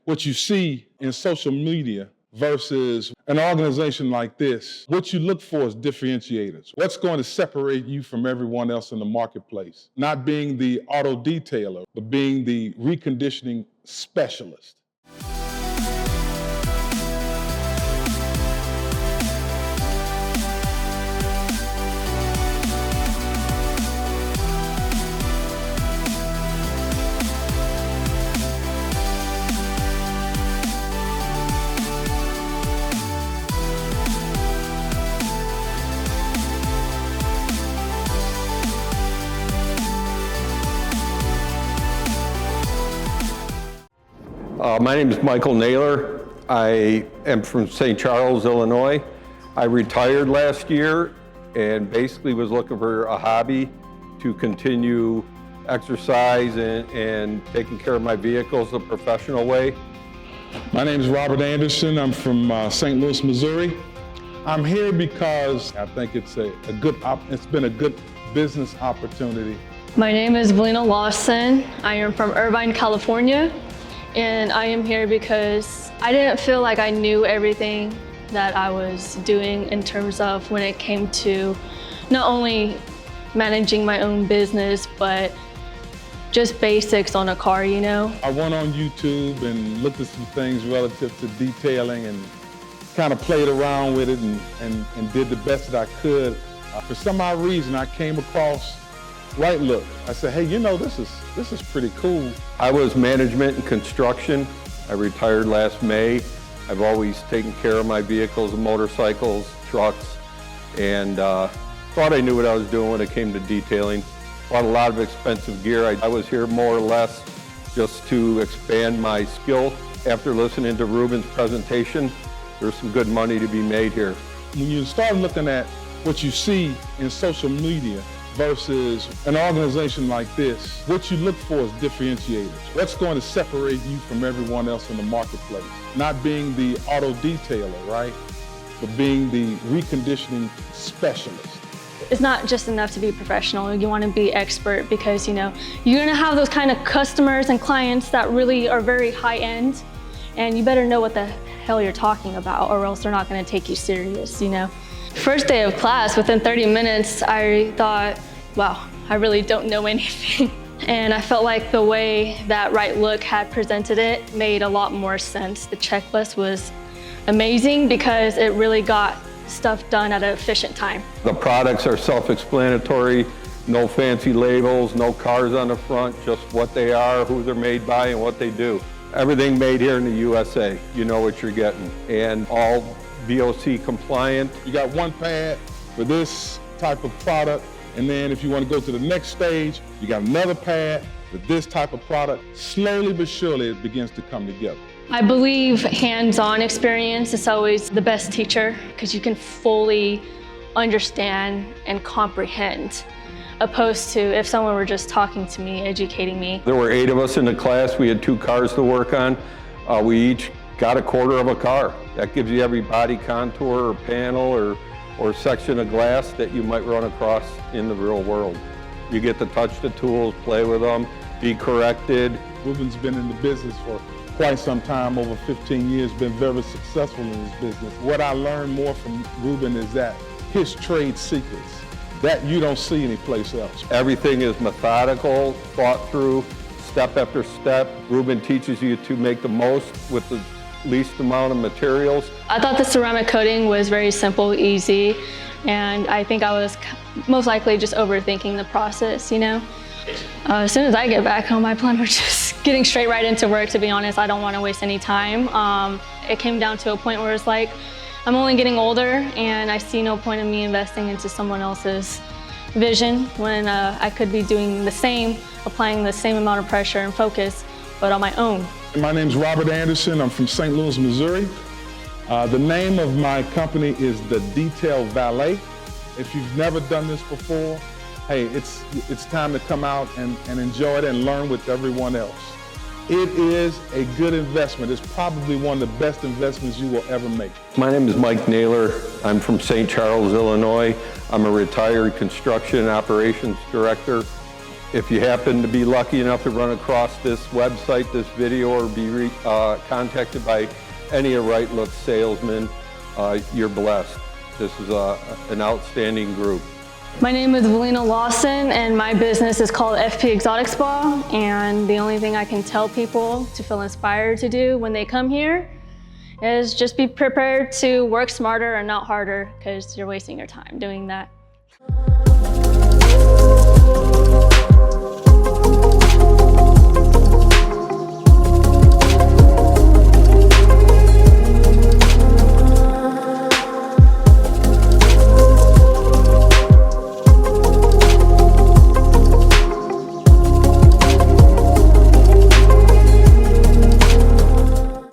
what you see in social media versus an organization like this, what you look for is differentiators. What's going to separate you from everyone else in the marketplace? Not being the auto detailer, but being the reconditioning specialist. My name is Michael Naylor. I am from St. Charles, Illinois. I retired last year and basically was looking for a hobby to continue exercise and taking care of my vehicles the professional way. My name is Robert Anderson. I'm from St. Louis, Missouri. I'm here because I think it's been a good business opportunity. My name is Valina Lawson. I am from Irvine, California. And I am here because I didn't feel like I knew everything that I was doing in terms of when it came to not only managing my own business, but just basics on a car, you know? I went on YouTube and looked at some things relative to detailing and kind of played around with it and did the best that I could. For some odd reason, I came across Right Look. I said, hey, you know, this is pretty cool. I was management and construction. I retired last May. I've always taken care of my vehicles, motorcycles, trucks, and thought I knew what I was doing when it came to detailing. Bought a lot of expensive gear. I was here more or less just to expand my skill. After listening to Ruben's presentation, there's some good money to be made here. When you start looking at what you see in social media versus an organization like this, what you look for is differentiators. What's going to separate you from everyone else in the marketplace? Not being the auto detailer, right? But being the reconditioning specialist. It's not just enough to be professional. You want to be expert because, you know, you're going to have those kind of customers and clients that really are very high end, and you better know what the hell you're talking about or else they're not going to take you serious, you know? First day of class, within 30 minutes, I thought, wow, I really don't know anything. And I felt like the way that Right Look had presented it made a lot more sense. The checklist was amazing because it really got stuff done at an efficient time. The products are self-explanatory, no fancy labels, no cars on the front, just what they are, who they're made by, and what they do. Everything made here in the USA. You know what you're getting. And all VOC compliant. You got one pad for this type of product, and then if you want to go to the next stage, you got another pad for this type of product. Slowly but surely it begins to come together. I believe hands-on experience is always the best teacher because you can fully understand and comprehend, opposed to if someone were just talking to me, educating me. There were 8 of us in the class. We had 2 cars to work on. We each got a quarter of a car. That gives you every body contour or panel or section of glass that you might run across in the real world. You get to touch the tools, play with them, be corrected. Ruben's been in the business for quite some time, over 15 years, been very successful in his business. What I learned more from Ruben is that his trade secrets, that you don't see anyplace else. Everything is methodical, thought through, step after step. Ruben teaches you to make the most with the least amount of materials. I thought the ceramic coating was very simple, easy, and I think I was most likely just overthinking the process, you know? As soon as I get back home, I plan on just getting straight right into work, to be honest. I don't want to waste any time. It came down to a point where it's like, I'm only getting older and I see no point in me investing into someone else's vision when I could be doing the same, applying the same amount of pressure and focus, but on my own. My name's Robert Anderson. I'm from St. Louis, Missouri. The name of my company is The Detail Valet. If you've never done this before, hey, it's time to come out and enjoy it and learn with everyone else. It is a good investment. It's probably one of the best investments you will ever make. My name is Mike Naylor. I'm from St. Charles, Illinois. I'm a retired construction operations director. If you happen to be lucky enough to run across this website, this video, or be contacted by any of Right Look salesmen, you're blessed. This is an outstanding group. My name is Valina Lawson, and my business is called FP Exotic Spa. And the only thing I can tell people to feel inspired to do when they come here is just be prepared to work smarter and not harder, because you're wasting your time doing that.